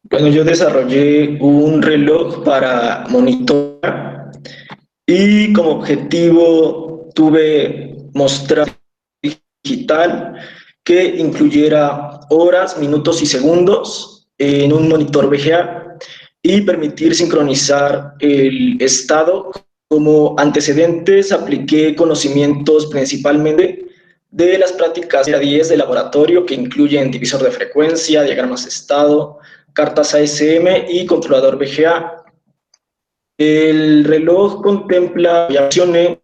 Bueno, yo desarrollé un reloj para monitorar y como objetivo tuve mostrar digital que incluyera horas, minutos y segundos en un monitor VGA y permitir sincronizar el estado. Como antecedentes apliqué conocimientos principalmente de las prácticas de 10 de laboratorio que incluyen divisor de frecuencia, diagramas de estado, cartas ASM y controlador VGA. El reloj contempla variaciones,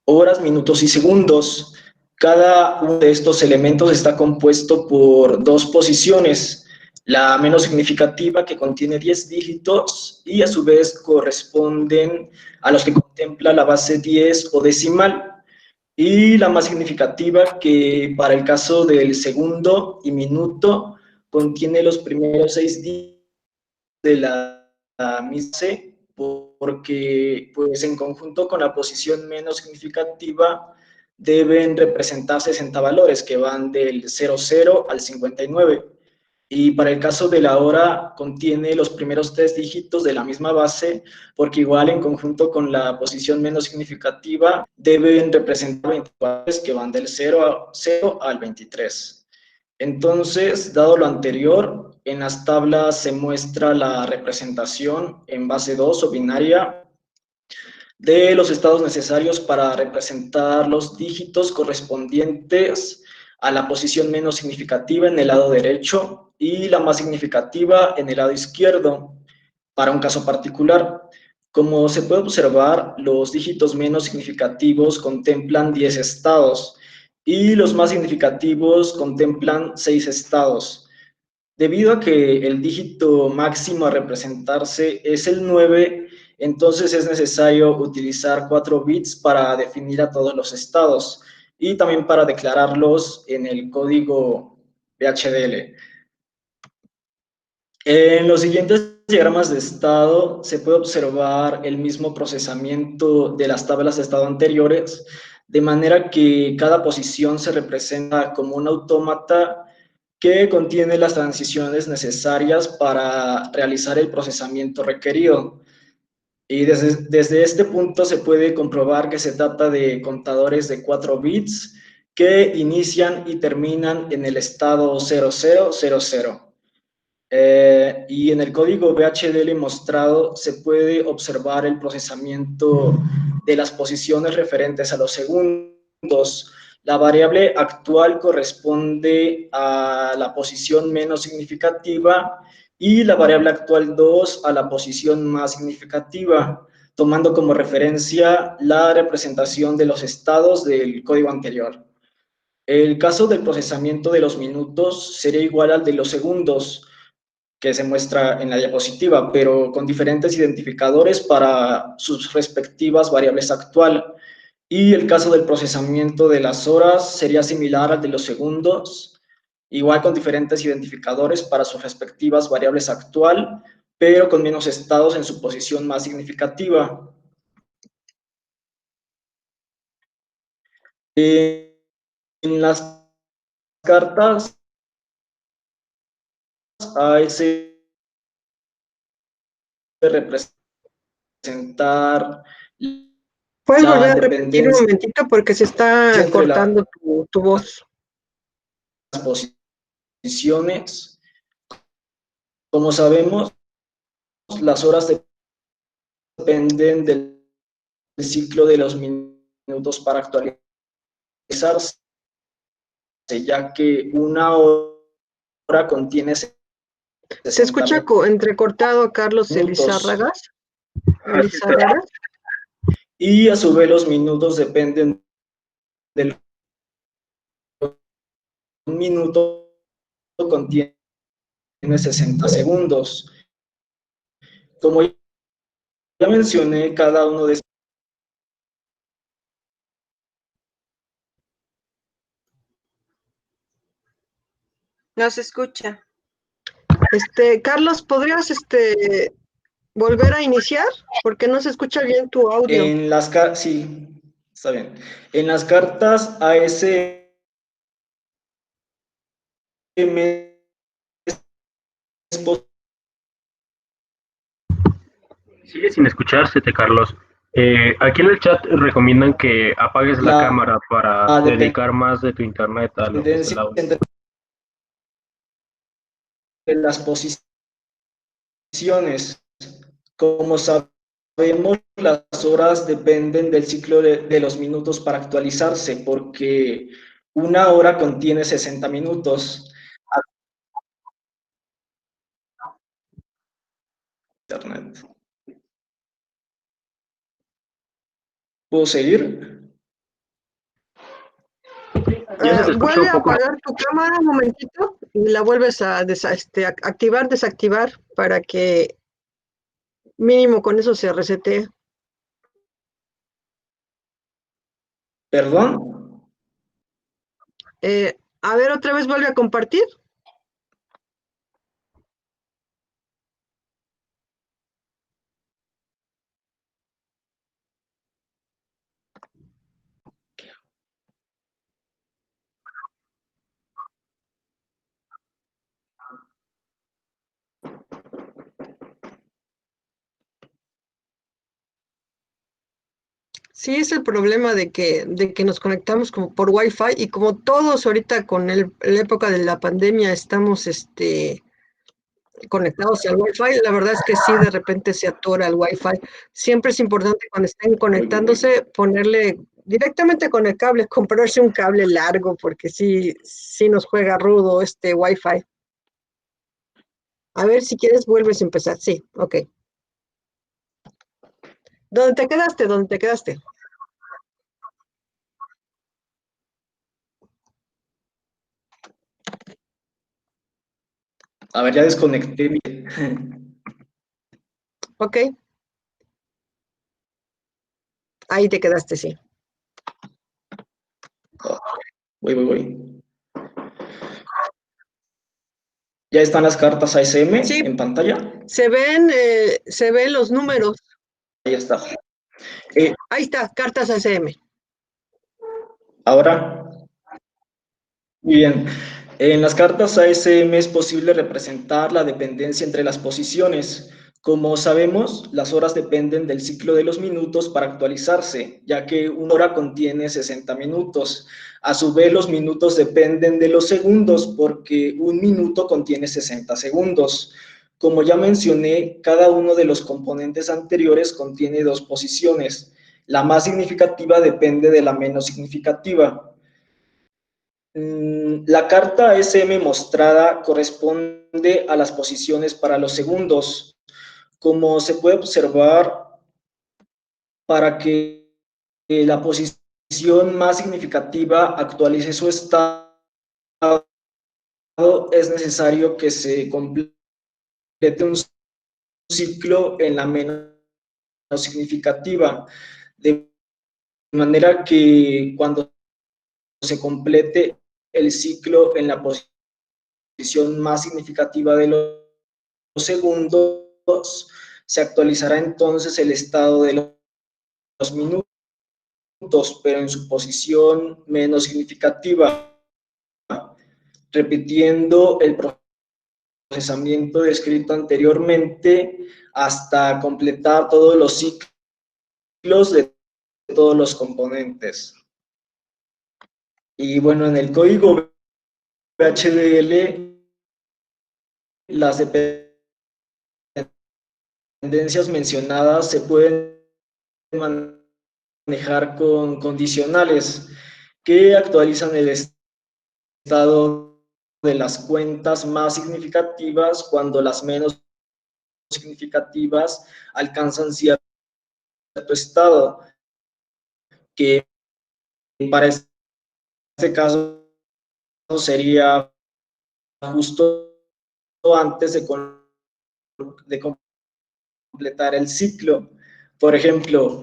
horas, minutos y segundos. Cada uno de estos elementos está compuesto por dos posiciones, la menos significativa que contiene 10 dígitos y a su vez corresponden a los que contempla la base 10 o decimal, y la más significativa que para el caso del segundo y minuto contiene los primeros 6 dígitos de la misma C, porque pues en conjunto con la posición menos significativa deben representar 60 valores que van del 00 al 59. Y para el caso de la hora contiene los primeros 3 dígitos de la misma base, porque igual en conjunto con la posición menos significativa deben representar 20 valores que van del 0 al 23. Entonces, dado lo anterior, en las tablas se muestra la representación en base 2 o binaria de los estados necesarios para representar los dígitos correspondientes a la posición menos significativa en el lado derecho y la más significativa en el lado izquierdo, para un caso particular. Como se puede observar, los dígitos menos significativos contemplan 10 estados y los más significativos contemplan 6 estados. Debido a que el dígito máximo a representarse es el 9, entonces es necesario utilizar 4 bits para definir a todos los estados y también para declararlos en el código VHDL. En los siguientes diagramas de estado se puede observar el mismo procesamiento de las tablas de estado anteriores, de manera que cada posición se representa como un autómata que contiene las transiciones necesarias para realizar el procesamiento requerido. Y desde este punto se puede comprobar que se trata de contadores de 4 bits que inician y terminan en el estado 0000. Y en el código VHDL mostrado se puede observar el procesamiento de las posiciones referentes a los segundos. La variable actual corresponde a la posición menos significativa y la variable actual 2 a la posición más significativa, tomando como referencia la representación de los estados del código anterior. El caso del procesamiento de los minutos sería igual al de los segundos, que se muestra en la diapositiva, pero con diferentes identificadores para sus respectivas variables actual. Y el caso del procesamiento de las horas sería similar al de los segundos, igual con diferentes identificadores para sus respectivas variables actual, pero con menos estados en su posición más significativa. En las cartas hay se representar ¿Puedes la volver a repetir un dependencia momentito porque se está entre cortando tu voz? las posiciones? Como sabemos, las horas dependen del ciclo de los minutos para actualizarse, ya que una hora contiene Se 60 escucha entrecortado a Carlos minutos Elizárraga. y a su vez los minutos dependen del un minuto contiene 60 segundos. Como ya mencioné, cada uno de estos No se escucha. Carlos, ¿podrías volver a iniciar porque no se escucha bien tu audio. Sí, está bien. En las cartas ASM es Sigue sin escuchársete, Carlos. Aquí en el chat recomiendan que apagues la la cámara para dedicar más de tu internet a lo que es el dependencia audio. entre las posiciones. Como sabemos, las horas dependen del ciclo de los minutos para actualizarse, porque una hora contiene 60 minutos. Internet. ¿Puedo seguir? Ya se te escucha Vuelve un a poco. apagar tu cámara un momentito y la vuelves a activar, desactivar para que mínimo con eso se resete. ¿Perdón? A ver, otra vez vuelve a compartir. Sí, es el problema de que nos conectamos como por Wi-Fi y como todos ahorita con la época de la pandemia estamos conectados al Wi-Fi, la verdad es que sí, de repente se atora el Wi-Fi. Siempre es importante cuando estén conectándose ponerle directamente con el cable, comprarse un cable largo porque sí nos juega rudo este Wi-Fi. A ver, si quieres vuelves a empezar. Sí, ok. ¿Dónde te quedaste? ¿Dónde te quedaste? A ver, ya desconecté. Ok, ahí te quedaste, sí. Voy. ¿Ya están las cartas ASM Sí, en pantalla? se ven los números. Ahí está. Ahí está, cartas ACM. Ahora, muy bien. En las cartas ASM es posible representar la dependencia entre las posiciones. Como sabemos, las horas dependen del ciclo de los minutos para actualizarse, ya que una hora contiene 60 minutos. A su vez, los minutos dependen de los segundos, porque un minuto contiene 60 segundos. Como ya mencioné, cada uno de los componentes anteriores contiene dos posiciones. La más significativa depende de la menos significativa. La carta SM mostrada corresponde a las posiciones para los segundos. Como se puede observar, para que la posición más significativa actualice su estado, es necesario que se complete un ciclo en la menos significativa, de manera que cuando se complete el ciclo en la posición más significativa de los segundos, se actualizará entonces el estado de los minutos, pero en su posición menos significativa, repitiendo el procesamiento descrito anteriormente hasta completar todos los ciclos de todos los componentes. Y bueno, en el código VHDL, las dependencias mencionadas se pueden manejar con condicionales que actualizan el estado de las cuentas más significativas cuando las menos significativas alcanzan cierto estado, que para este caso sería justo antes de completar el ciclo. Por ejemplo,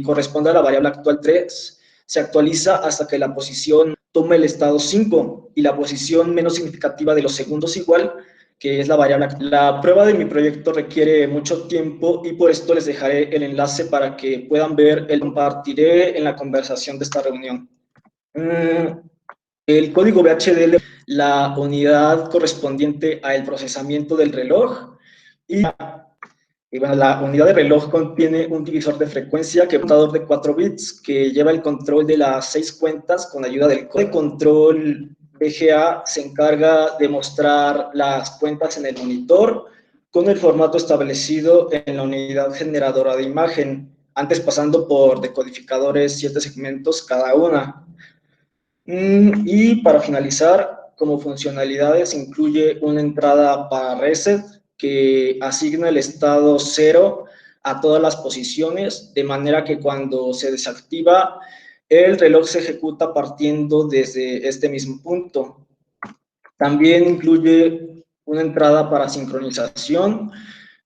corresponde a la variable actual 3, se actualiza hasta que la posición tome el estado 5 y la posición menos significativa de los segundos igual que es la variable. La prueba de mi proyecto requiere mucho tiempo y por esto les dejaré el enlace para que puedan ver, el compartiré en la conversación de esta reunión. El código VHDL, la unidad correspondiente al procesamiento del reloj, y bueno, la unidad de reloj contiene un divisor de frecuencia, que es un contador de 4 bits que lleva el control de las 6 cuentas con ayuda del código de control. VGA se encarga de mostrar las cuentas en el monitor con el formato establecido en la unidad generadora de imagen, antes pasando por decodificadores 7 segmentos cada una. Y para finalizar, como funcionalidades, incluye una entrada para reset que asigna el estado 0 a todas las posiciones, de manera que cuando se desactiva, el reloj se ejecuta partiendo desde este mismo punto. También incluye una entrada para sincronización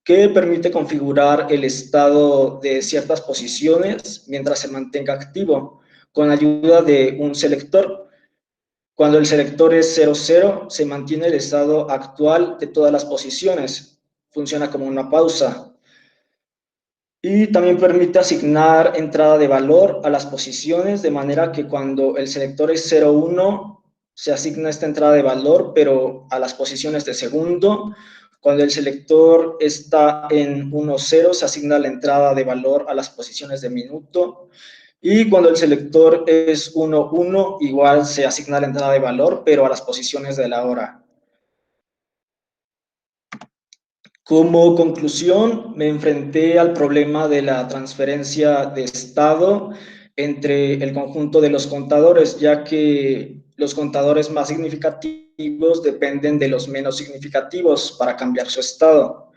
que permite configurar el estado de ciertas posiciones mientras se mantenga activo, con ayuda de un selector. Cuando el selector es 00, se mantiene el estado actual de todas las posiciones. Funciona como una pausa. Y también permite asignar entrada de valor a las posiciones, de manera que cuando el selector es 01, se asigna esta entrada de valor, pero a las posiciones de segundo. Cuando el selector está en 10, se asigna la entrada de valor a las posiciones de minuto. Y cuando el selector es 11, igual se asigna la entrada de valor, pero a las posiciones de la hora. Como conclusión, me enfrenté al problema de la transferencia de estado entre el conjunto de los contadores, ya que los contadores más significativos dependen de los menos significativos para cambiar su estado.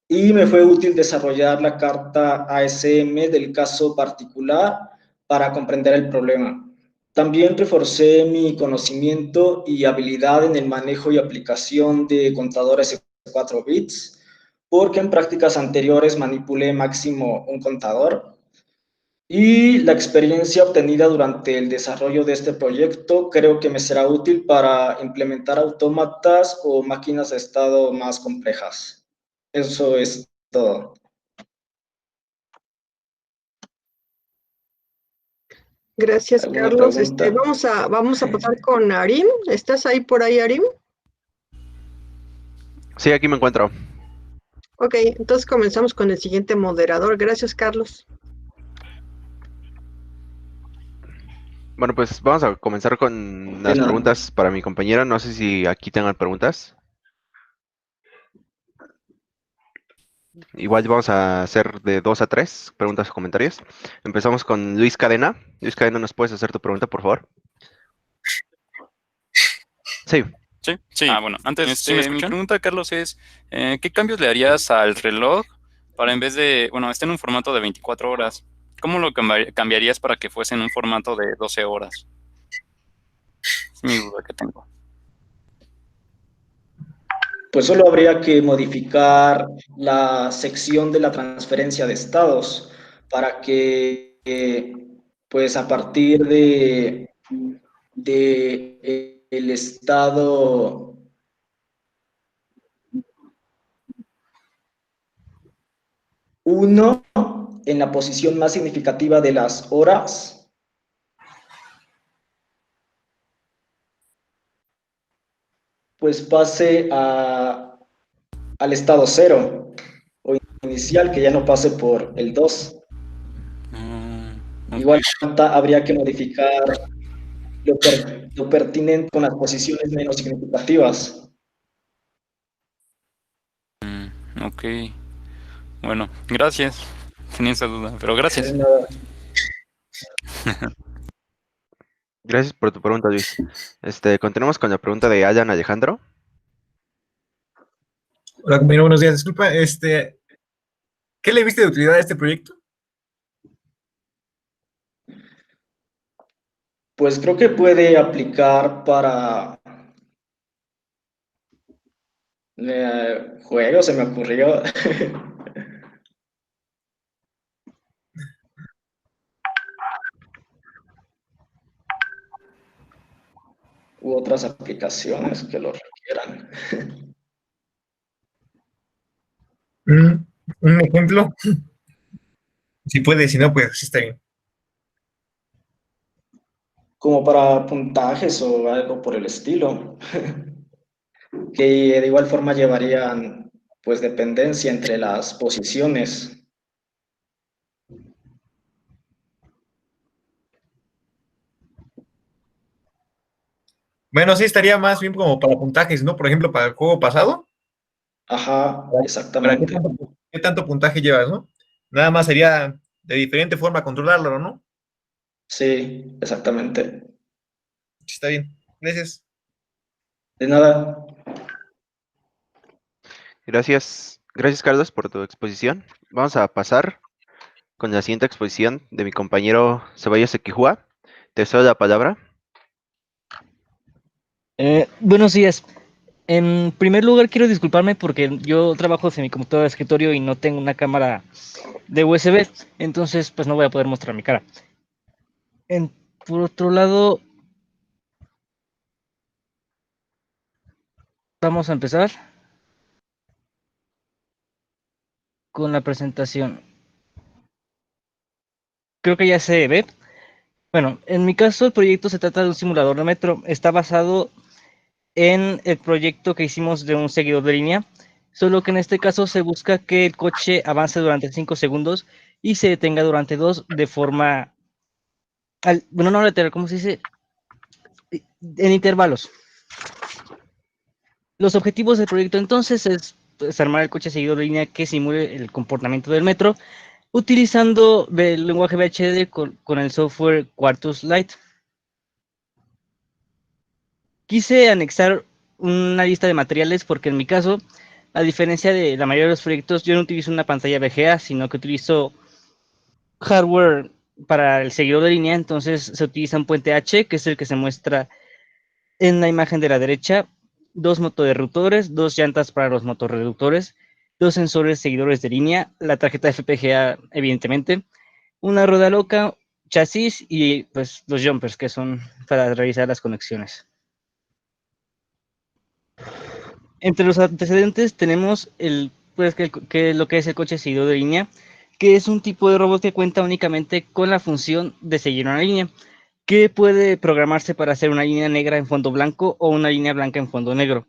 Y me fue útil desarrollar la carta ASM del caso particular para comprender el problema. También reforcé mi conocimiento y habilidad en el manejo y aplicación de contadores de 4 bits, porque en prácticas anteriores manipulé máximo un contador. Y la experiencia obtenida durante el desarrollo de este proyecto creo que me será útil para implementar autómatas o máquinas de estado más complejas. Eso es todo. Gracias, ¿Alguna Carlos. pregunta? Vamos a pasar con Arim. ¿Estás ahí por ahí, Arim? Sí, aquí me encuentro. Ok, entonces comenzamos con el siguiente moderador. Gracias, Carlos. Bueno, pues vamos a comenzar con las nada. preguntas para mi compañera. No sé si aquí tengan preguntas. Igual vamos a hacer de 2 a 3 preguntas o comentarios. Empezamos con Luis Cadena. Luis Cadena, ¿nos puedes hacer tu pregunta, por favor? Sí. Sí. Bueno, antes, ¿sí me escuchan? Mi pregunta, Carlos, es, ¿qué cambios le harías al reloj para, en vez de, bueno, esté en un formato de 24 horas, ¿cómo lo cambiarías para que fuese en un formato de 12 horas? Es mi duda que tengo. Pues solo habría que modificar la sección de la transferencia de estados para que, pues a partir de el estado 1, en la posición más significativa de las horas, pues pase al estado 0 o inicial, que ya no pase por el 2. Igual habría que modificar lo pertinente con las posiciones menos significativas. Ok. Bueno, gracias. Tenía esa duda, pero gracias. Gracias por tu pregunta, Luis. Continuamos con la pregunta de Alan Alejandro. Hola, compañero, buenos días. Disculpa, ¿qué le viste de utilidad a este proyecto? Pues creo que puede aplicar para juegos, se me ocurrió. U otras aplicaciones que lo requieran. Un ejemplo, si puede, si no, pues sí está bien. Como para puntajes o algo por el estilo, que de igual forma llevarían pues dependencia entre las posiciones. Bueno, sí estaría más bien como para puntajes, ¿no? Por ejemplo, para el juego pasado, Ajá, ¿para exactamente. qué tanto puntaje llevas, no? Nada más sería de diferente forma controlarlo, ¿no? Sí, exactamente. Sí, está bien. Gracias. De nada. Gracias Carlos por tu exposición. Vamos a pasar con la siguiente exposición de mi compañero Ceballos Equijua. Te cedo la palabra. Buenos días. En primer lugar, quiero disculparme porque yo trabajo desde mi computadora de escritorio y no tengo una cámara de USB, entonces pues no voy a poder mostrar mi cara. Por otro lado, vamos a empezar con la presentación. Creo que ya se ve. Bueno, en mi caso el proyecto se trata de un simulador de metro. Está basado en el proyecto que hicimos de un seguidor de línea, solo que en este caso se busca que el coche avance durante 5 segundos y se detenga durante 2 de forma, bueno, no lateral, ¿cómo se dice? En intervalos. Los objetivos del proyecto entonces es pues, armar el coche seguidor de línea que simule el comportamiento del metro, utilizando el lenguaje VHD con el software Quartus Lite. Quise anexar una lista de materiales porque en mi caso, a diferencia de la mayoría de los proyectos, yo no utilizo una pantalla VGA, sino que utilizo hardware para el seguidor de línea. Entonces se utiliza un puente H, que es el que se muestra en la imagen de la derecha, 2 motorreductores, 2 llantas para los motorreductores, 2 sensores seguidores de línea, la tarjeta FPGA evidentemente, una rueda loca, chasis y pues los jumpers que son para realizar las conexiones. Entre los antecedentes tenemos pues, lo que es el coche seguidor de línea, que es un tipo de robot que cuenta únicamente con la función de seguir una línea, que puede programarse para hacer una línea negra en fondo blanco o una línea blanca en fondo negro.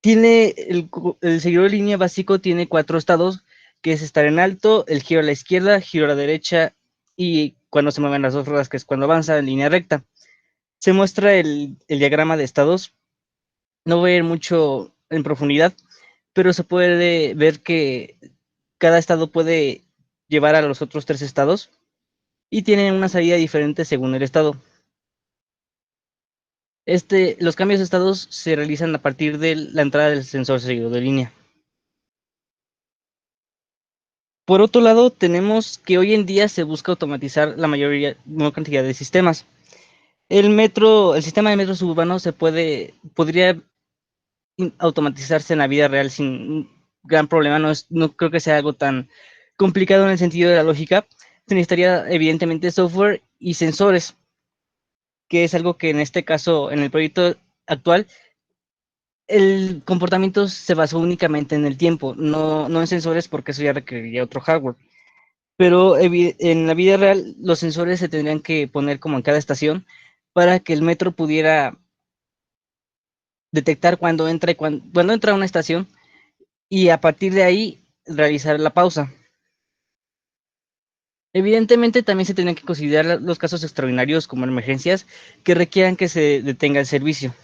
Tiene el seguidor de línea básico tiene 4 estados, que es estar en alto, el giro a la izquierda, giro a la derecha y cuando se mueven las 2 ruedas, que es cuando avanza en línea recta. Se muestra el diagrama de estados. No voy a ir mucho en profundidad, pero se puede ver que cada estado puede llevar a los otros 3 estados y tienen una salida diferente según el estado. Los cambios de estados se realizan a partir de la entrada del sensor seguidor de línea. Por otro lado, tenemos que hoy en día se busca automatizar la mayor cantidad de sistemas. El sistema de metro suburbano podría automatizarse en la vida real sin gran problema. No creo que sea algo tan complicado en el sentido de la lógica. Se necesitaría evidentemente software y sensores, que es algo que en este caso, en el proyecto actual, el comportamiento se basó únicamente en el tiempo, no en sensores, porque eso ya requeriría otro hardware. Pero en la vida real los sensores se tendrían que poner como en cada estación para que el metro pudiera detectar cuando entra a una estación y a partir de ahí realizar la pausa. Evidentemente también se tendrían que considerar los casos extraordinarios como emergencias que requieran que se detenga el servicio.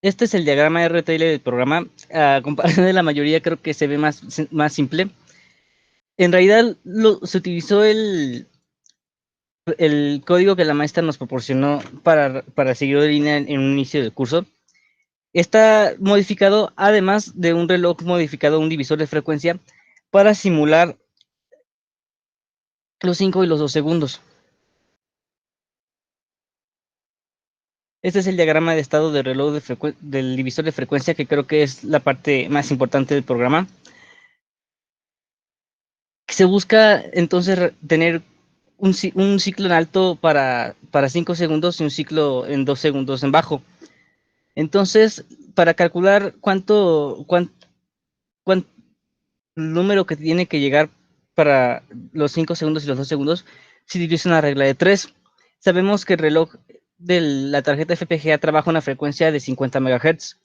Este es el diagrama RTL del programa. A comparación de la mayoría, creo que se ve más simple. En realidad se utilizó el código que la maestra nos proporcionó para seguir de línea en un inicio del curso. Está modificado, además de un reloj modificado, un divisor de frecuencia, para simular los 5 y los 2 segundos. Este es el diagrama de estado del reloj del divisor de frecuencia, que creo que es la parte más importante del programa. Se busca entonces tener un ciclo en alto para 5 segundos y un ciclo en 2 segundos en bajo. Entonces, para calcular cuánto número que tiene que llegar para los 5 segundos y los 2 segundos, se utiliza una regla de 3. Sabemos que el reloj de la tarjeta FPGA trabaja a una frecuencia de 50 MHz.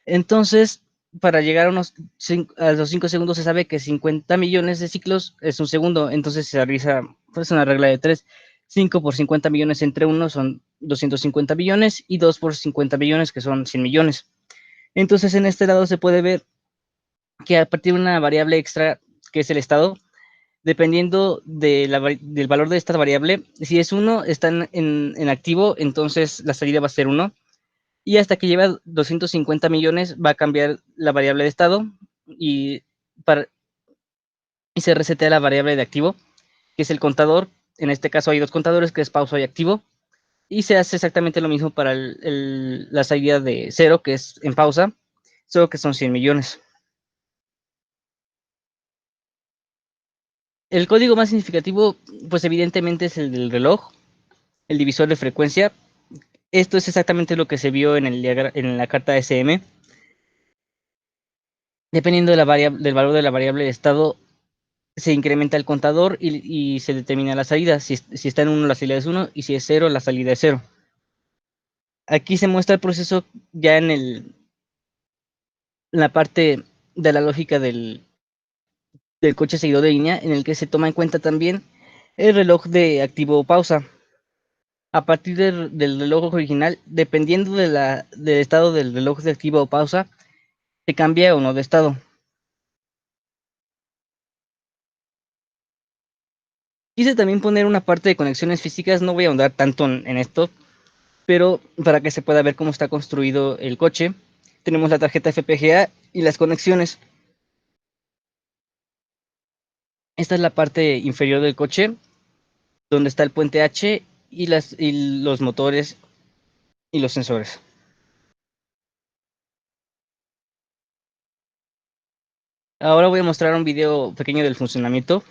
Entonces, para llegar a los 5 segundos se sabe que 50 millones de ciclos es un segundo. Entonces se realiza pues, una regla de 3. 5 por 50 millones entre 1 son 250 millones y 2 por 50 millones que son 100 millones. Entonces en este lado se puede ver que a partir de una variable extra que es el estado, dependiendo del valor de esta variable, si es 1 está en activo, entonces la salida va a ser 1. Y hasta que lleva 250 millones va a cambiar la variable de estado y se resetea la variable de activo, que es el contador. En este caso hay dos contadores, que es pausa y activo. Y se hace exactamente lo mismo para la salida de 0, que es en pausa, solo que son 100 millones. El código más significativo, pues evidentemente es el del reloj, el divisor de frecuencia. Esto es exactamente lo que se vio en la carta SM. Dependiendo del valor de la variable de estado, se incrementa el contador y se determina la salida. Si está en 1, la salida es 1, y si es 0, la salida es 0. Aquí se muestra el proceso ya en la parte de la lógica del coche seguidor de línea, en el que se toma en cuenta también el reloj de activo o pausa. A partir del reloj original, dependiendo del estado del reloj de activo o pausa, se cambia o no de estado. Quise también poner una parte de conexiones físicas, no voy a ahondar tanto en esto, pero para que se pueda ver cómo está construido el coche, tenemos la tarjeta FPGA y las conexiones. Esta es la parte inferior del coche, donde está el puente H y los motores y los sensores. Ahora voy a mostrar un video pequeño del funcionamiento.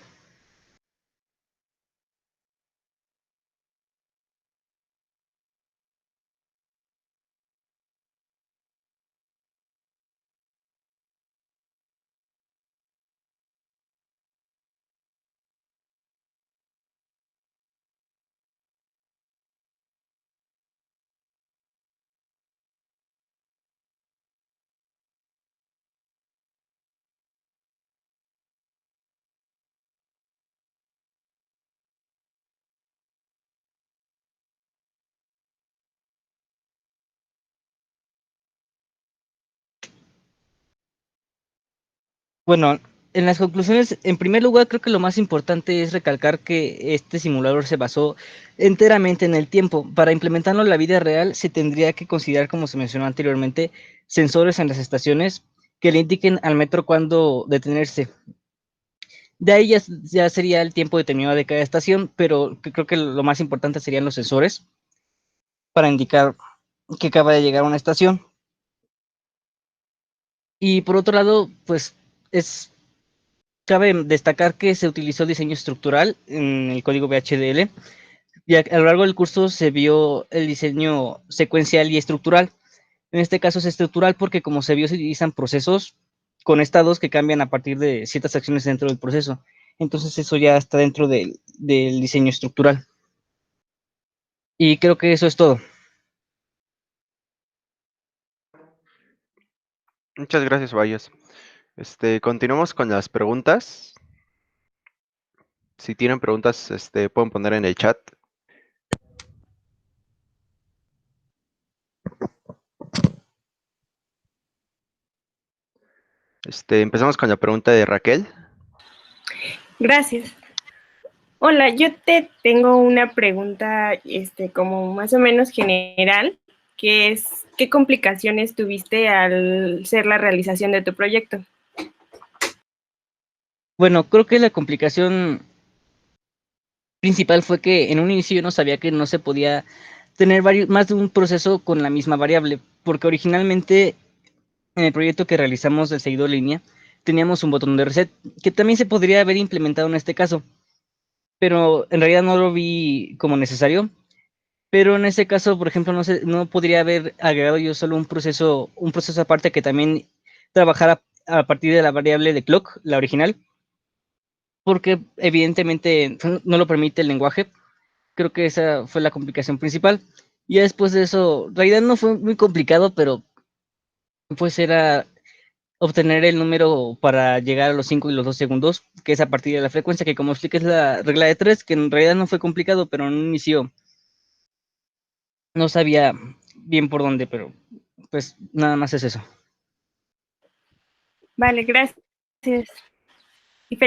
Bueno, en las conclusiones, en primer lugar, creo que lo más importante es recalcar que este simulador se basó enteramente en el tiempo. Para implementarlo en la vida real, se tendría que considerar, como se mencionó anteriormente, sensores en las estaciones que le indiquen al metro cuándo detenerse. De ahí ya sería el tiempo determinado de cada estación, pero creo que lo más importante serían los sensores para indicar que acaba de llegar a una estación. Y por otro lado, pues cabe destacar que se utilizó diseño estructural en el código VHDL, y a lo largo del curso se vio el diseño secuencial y estructural. En este caso es estructural porque, como se vio, se utilizan procesos con estados que cambian a partir de ciertas acciones dentro del proceso. Entonces eso ya está dentro del diseño estructural. Y creo que eso es todo. Muchas gracias, Bayos. Continuamos con las preguntas. Si tienen preguntas, pueden poner en el chat. Empezamos con la pregunta de Raquel. Gracias. Hola, yo te tengo una pregunta, como más o menos general, que es, ¿qué complicaciones tuviste al hacer la realización de tu proyecto? Bueno, creo que la complicación principal fue que en un inicio yo no sabía que no se podía tener más de un proceso con la misma variable, porque originalmente en el proyecto que realizamos del seguidor línea teníamos un botón de reset, que también se podría haber implementado en este caso, pero en realidad no lo vi como necesario. pero en ese caso, por ejemplo, no podría haber agregado yo solo un proceso aparte que también trabajara a partir de la variable de clock, la original, porque evidentemente no lo permite el lenguaje. Creo que esa fue la complicación principal. Y después de eso, en realidad no fue muy complicado, pero pues era obtener el número para llegar a los 5 y los 2 segundos, que es a partir de la frecuencia, que como expliqué es la regla de 3, que en realidad no fue complicado, pero en un inicio no sabía bien por dónde, pero pues nada más es eso. Vale, gracias.